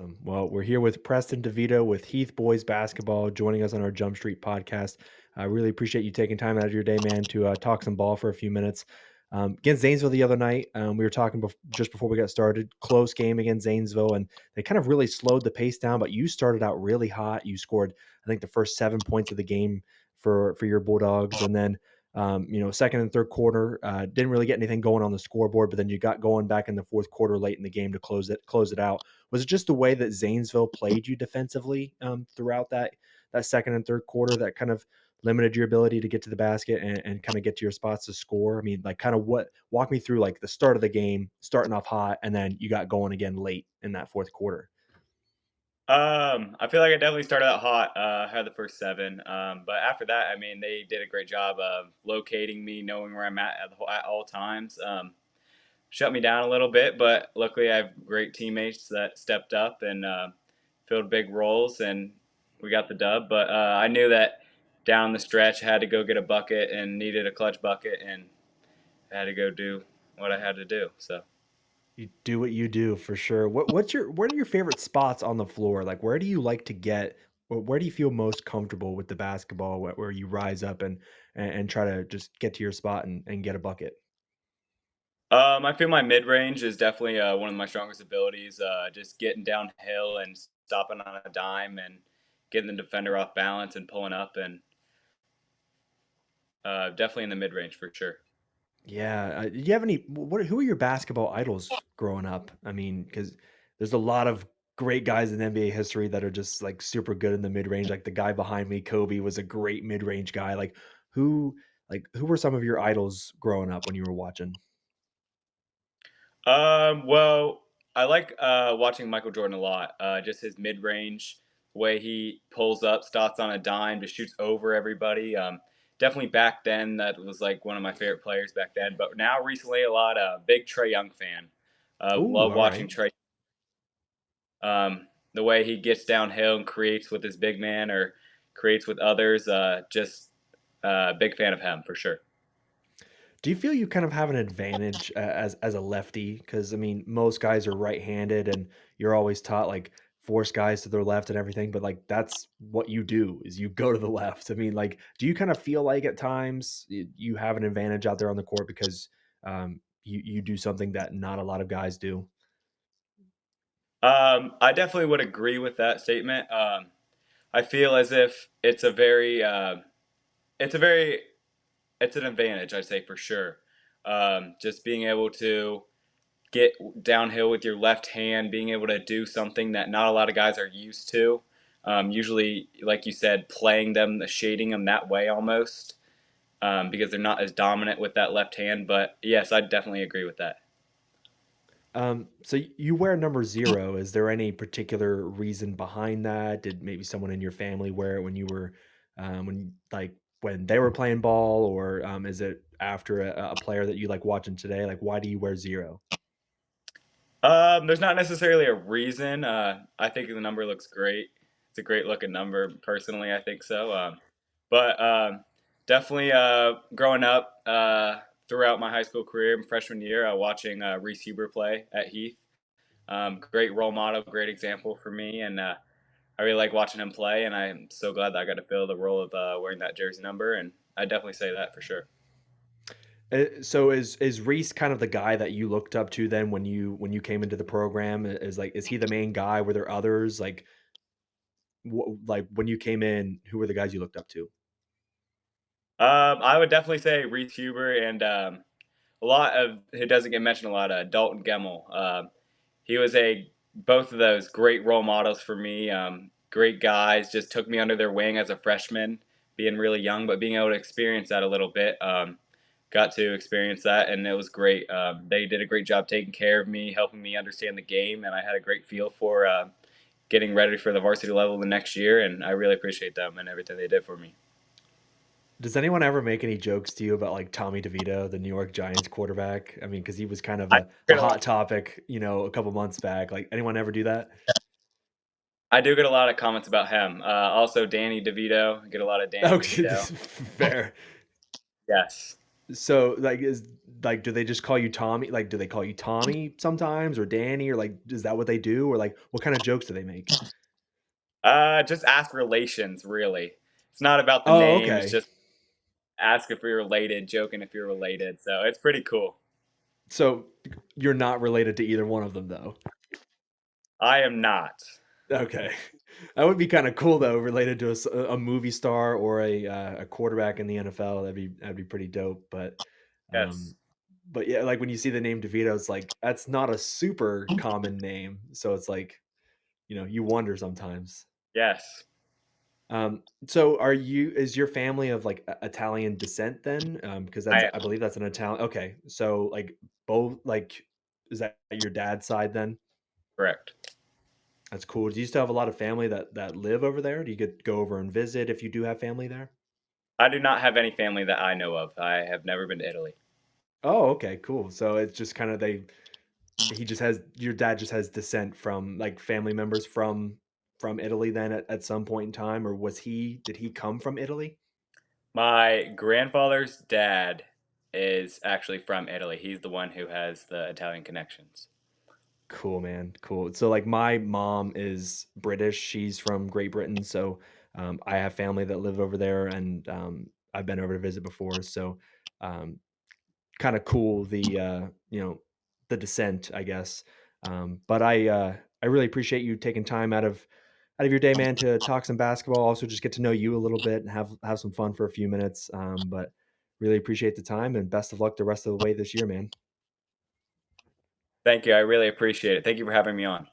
Awesome. Well, we're here with Preston DeVito with Heath Boys Basketball joining us on our Jump Street podcast. I really appreciate you taking time out of your day, man, to talk some ball for a few minutes. Against Zanesville the other night, we were talking just before we got started. Close game against Zanesville, and they kind of really slowed the pace down. But you started out really hot. You scored, I think, the first 7 points of the game for your Bulldogs, and then second and third quarter, didn't really get anything going on the scoreboard, but then you got going back in the fourth quarter late in the game to close it out. Was it just the way that Zanesville played you defensively throughout that second and third quarter that kind of limited your ability to get to the basket and kind of get to your spots to score? I mean, like kind of walk me through like the start of the game, starting off hot, and then you got going again late in that fourth quarter. I feel like I definitely started out hot. Had the first seven, but after that, I mean, they did a great job of locating me, knowing where I'm at all times. Shut me down a little bit, but luckily I have great teammates that stepped up and filled big roles, and we got the dub. But I knew that down the stretch, I had to go get a bucket and needed a clutch bucket, and I had to go do what I had to do. So. You do what you do for sure. What are your favorite spots on the floor? Like where do you like to get where do you feel most comfortable with the basketball where you rise up and try to just get to your spot and get a bucket? I feel my mid range is definitely one of my strongest abilities. Just getting downhill and stopping on a dime and getting the defender off balance and pulling up, and definitely in the mid range for sure. Yeah, do you have any who are your basketball idols growing up? I mean, cuz there's a lot of great guys in NBA history that are just like super good in the mid-range. Like the guy behind me, Kobe was a great mid-range guy. Who who were some of your idols growing up when you were watching? Well, I like watching Michael Jordan a lot. Just his mid range, way he pulls up, stops on a dime, just shoots over everybody. Definitely back then, that was like one of my favorite players back then. But now, recently, a lot big Trae Young fan. Ooh, Love all right. watching Trae. The way he gets downhill and creates with his big man or creates with others, just big fan of him for sure. Do you feel you kind of have an advantage as a lefty? Because I mean, most guys are right-handed, and you're always taught like force guys to their left and everything. But like that's what you do is you go to the left. I mean, like, do you kind of feel like at times you have an advantage out there on the court because you do something that not a lot of guys do? I definitely would agree with that statement. I feel as if it's a very, it's an advantage, I'd say for sure. Just being able to get downhill with your left hand, being able to do something that not a lot of guys are used to. Usually, like you said, playing them, shading them that way almost, because they're not as dominant with that left hand. But yes, I definitely agree with that. So you wear number 0. Is there any particular reason behind that? Did maybe someone in your family wear it when you were, when they were playing ball, or is it after a player that you like watching today? Like, why do you wear 0? There's not necessarily a reason. I think the number looks great. It's a great looking number, personally. I think so. But definitely, growing up throughout my high school career, freshman year, watching Reese Huber play at Heath. Great role model, great example for me, and I really like watching him play. And I'm so glad that I got to fill the role of wearing that jersey number. And I definitely say that for sure. So is Reese kind of the guy that you looked up to then when you came into the program? Is he the main guy? Were there others like when you came in? Who were the guys you looked up to? I would definitely say Reese Huber and a lot of who doesn't get mentioned a lot. Dalton Gemmell. He was a both of those great role models for me. Great guys, just took me under their wing as a freshman, being really young, but being able to experience that a little bit. Got to experience that, and it was great. They did a great job taking care of me, helping me understand the game, and I had a great feel for getting ready for the varsity level the next year. And I really appreciate them and everything they did for me. Does anyone ever make any jokes to you about like Tommy DeVito, the New York Giants quarterback? I mean, because he was kind of I a get a lot. hot topic, a couple months back. Like, anyone ever do that? I do get a lot of comments about him. Also, Danny DeVito. I get a lot of Danny Okay, DeVito. fair. Yes. So, like, is like, do they just call you Tommy? Like, do they call you Tommy sometimes or Danny or like is that what they do? Or like what kind of jokes do they make? Just ask relations, really. It's not about the Oh, name. It's okay. just ask if you're related, joking if you're related. So it's pretty cool. So you're not related to either one of them though. I am not. Okay. That would be kind of cool though, related to a movie star or a quarterback in the NFL. That'd be pretty dope. Um, Yes. but yeah, like when you see the name DeVito, it's like that's not a super common name. So it's like, you wonder sometimes. Yes. So is your family of like Italian descent then? Because I that's, am I believe that's an Italian. Okay. So like both, like, is that your dad's side then? correct. That's cool. Do you still have a lot of family that live over there? Do you get go over and visit if you do have family there? I do not have any family that I know of. I have never been to Italy. Oh, okay, cool. So it's just kind of he just has your dad just has descent from like family members from Italy then at some point in time, or did he come from Italy? My grandfather's dad is actually from Italy. He's the one who has the Italian connections. Cool, man. Cool. So like my mom is British. She's from Great Britain. So I have family that live over there and I've been over to visit before. So um, kind of cool the descent, I guess. But I really appreciate you taking time out of your day, man, to talk some basketball. Also, just get to know you a little bit and have some fun for a few minutes. But really appreciate the time and best of luck the rest of the way this year, man. Thank you. I really appreciate it. Thank you for having me on.